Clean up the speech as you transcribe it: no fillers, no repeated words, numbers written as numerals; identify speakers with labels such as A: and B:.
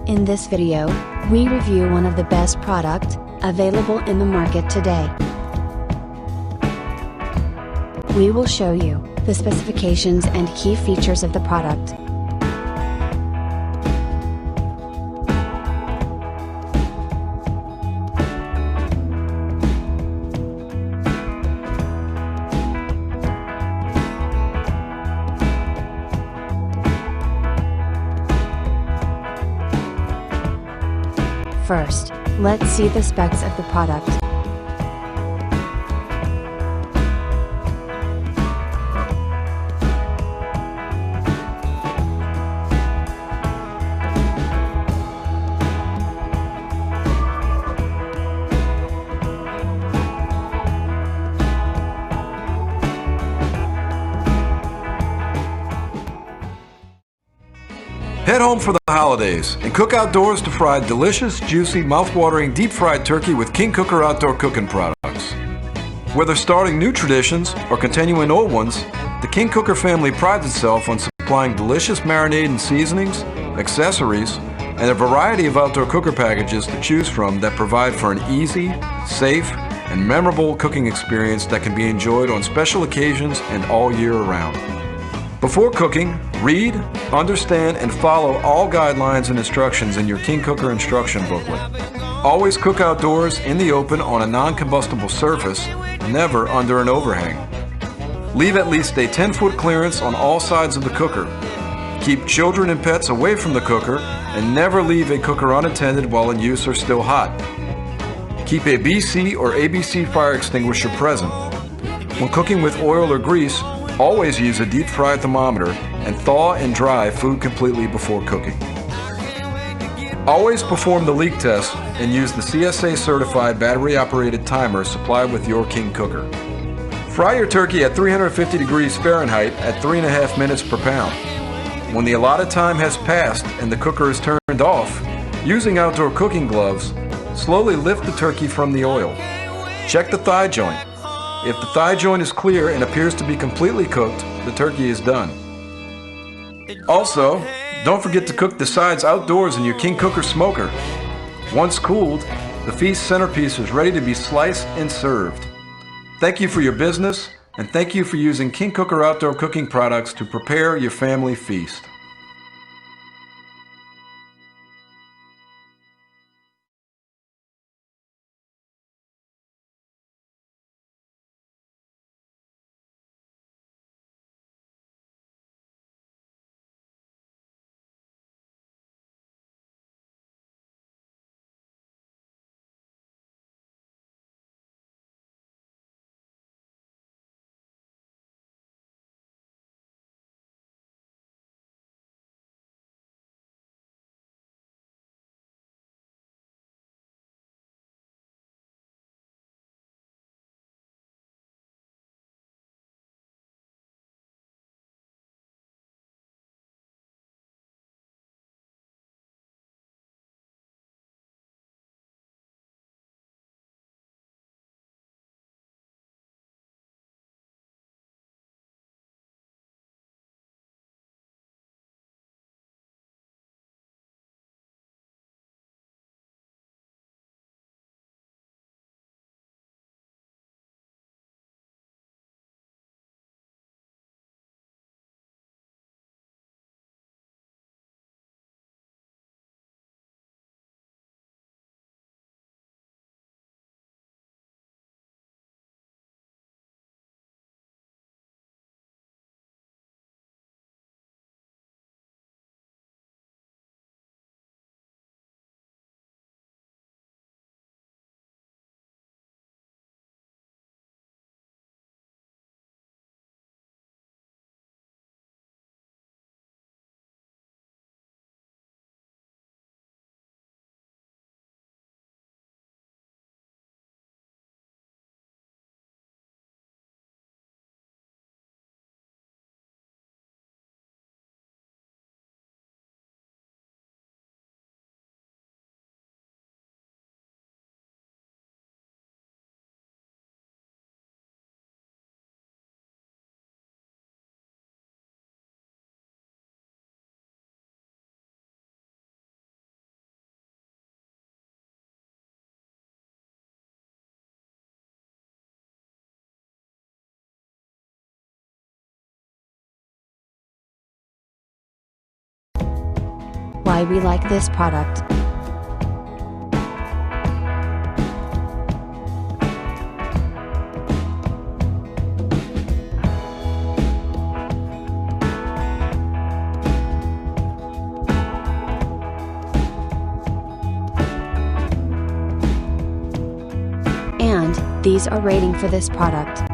A: In this video, we review one of the best product available in the market today. We will show you the specifications and key features of the product. First, let's see the specs of the product.
B: Head home for the holidays and cook outdoors to fry delicious, juicy, mouth-watering deep-fried turkey with King Kooker outdoor cooking products. Whether starting new traditions or continuing old ones, the King Kooker family prides itself on supplying delicious marinade and seasonings, accessories, and a variety of outdoor cooker packages to choose from that provide for an easy, safe, and memorable cooking experience that can be enjoyed on special occasions and all year around. Before cooking, read, understand, and follow all guidelines and instructions in your King Kooker instruction booklet. Always cook outdoors in the open on a non-combustible surface, never under an overhang. Leave at least a 10-foot clearance on all sides of the cooker. Keep children and pets away from the cooker, and never leave a cooker unattended while in use or still hot. Keep a BC or ABC fire extinguisher present. When cooking with oil or grease, always use a deep fry thermometer and thaw and dry food completely before cooking. Always perform the leak test and use the CSA certified battery operated timer supplied with your King Kooker. Fry your turkey at 350 degrees Fahrenheit at 3.5 minutes per pound. When the allotted time has passed and the cooker is turned off, using outdoor cooking gloves, slowly lift the turkey from the oil. Check the thigh joint. If the thigh joint is clear and appears to be completely cooked, the turkey is done. Also, don't forget to cook the sides outdoors in your King Kooker smoker. Once cooled, the feast centerpiece is ready to be sliced and served. Thank you for your business, and thank you for using King Kooker outdoor cooking products to prepare your family feast.
A: why we like this product. And these are rating for this product.